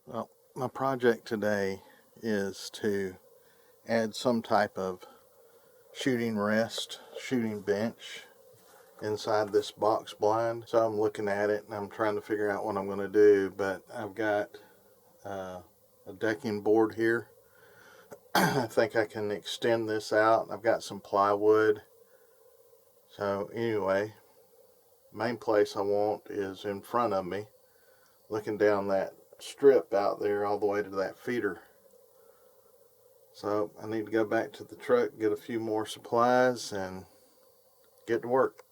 Well, my project today is to add some type of shooting rest, shooting bench inside this box blind. So I'm looking at it and I'm trying to figure out what I'm going to do, but I've got a decking board here. I think I can extend this out. I've got some plywood. So anyway, main place I want is in front of me, looking down that strip out there all the way to that feeder. So I need to go back to the truck, get a few more supplies, and get to work.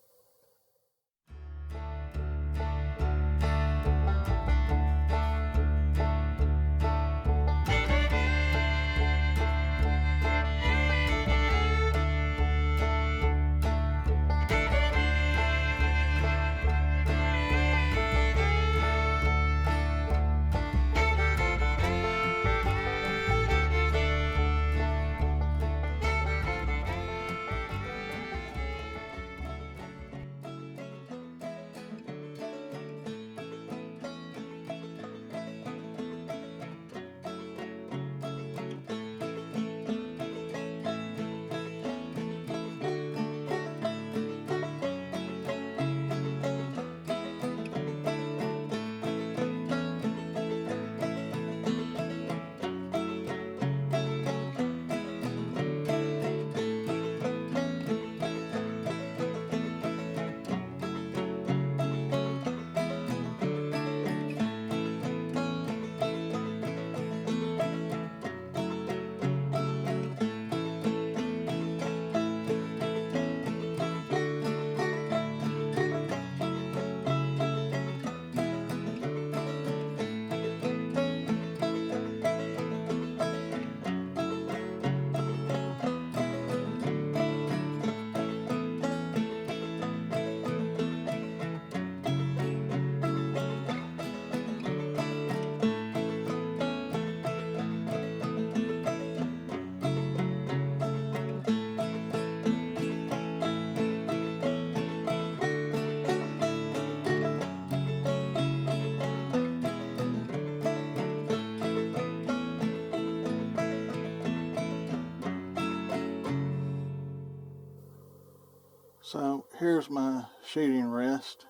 So here's my shooting rest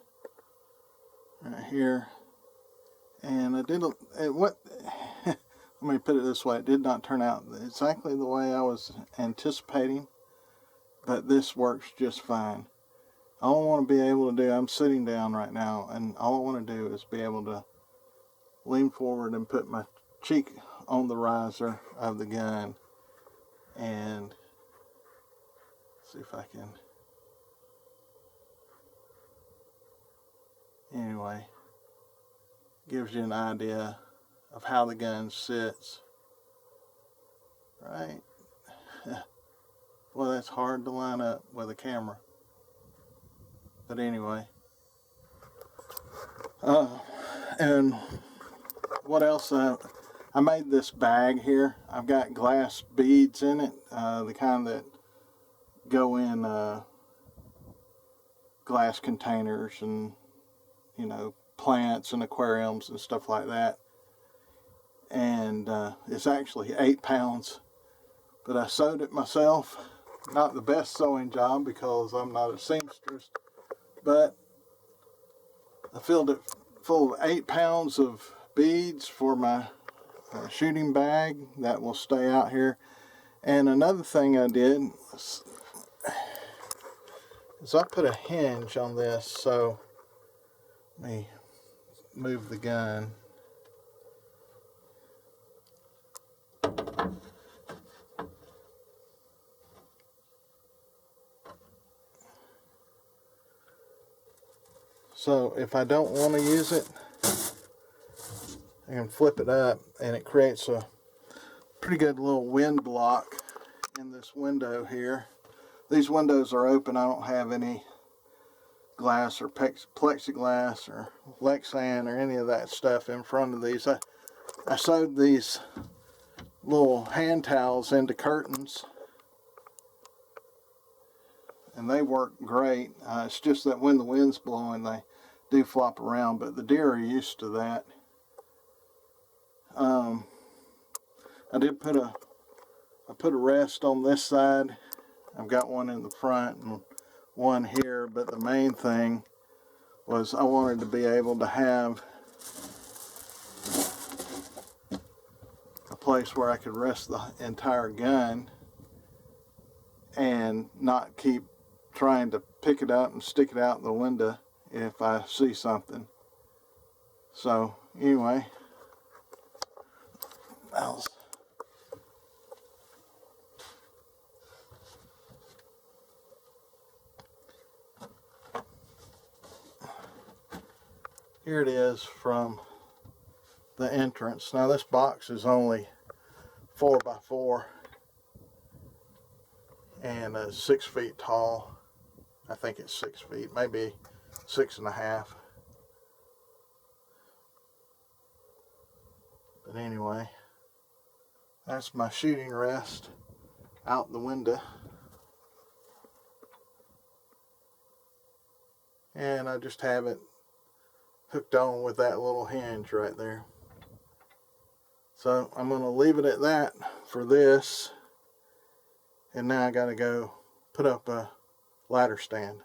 right here, and I did what let me put it this way, it did not turn out exactly the way I was anticipating, but this works just fine. All I want to be able to do, I'm sitting down right now, and all I want to do is be able to lean forward and put my cheek on the riser of the gun and see if I can. Anyway, gives you an idea of how the gun sits, right? Well, that's hard to line up with a camera, but anyway. And what else? I made this bag here. I've got glass beads in it, the kind that go in glass containers and, plants and aquariums and stuff like that. And it's actually 8 pounds, but I sewed it myself. Not the best sewing job because I'm not a seamstress, but I filled it full of 8 pounds of beads for my shooting bag that will stay out here. And another thing I did is I put a hinge on this, so let me move the gun. So if I don't want to use it, I can flip it up and it creates a pretty good little wind block in this window here. These windows are open. I don't have any glass or plexiglass or Lexan or any of that stuff in front of these. I sewed these little hand towels into curtains, and they work great. It's just that when the wind's blowing, they do flop around, but the deer are used to that. I did put a rest on this side. I've got one in the front and one here, but the main thing was I wanted to be able to have a place where I could rest the entire gun and not keep trying to pick it up and stick it out the window if I see something. So anyway, here it is from the entrance. Now this box is only 4 by 4 and 6 feet tall. I think it's 6 feet, maybe 6.5. But anyway, that's my shooting rest out the window. And I just have it hooked on with that little hinge right there. So I'm going to leave it at that for this. And now I got to go put up a ladder stand.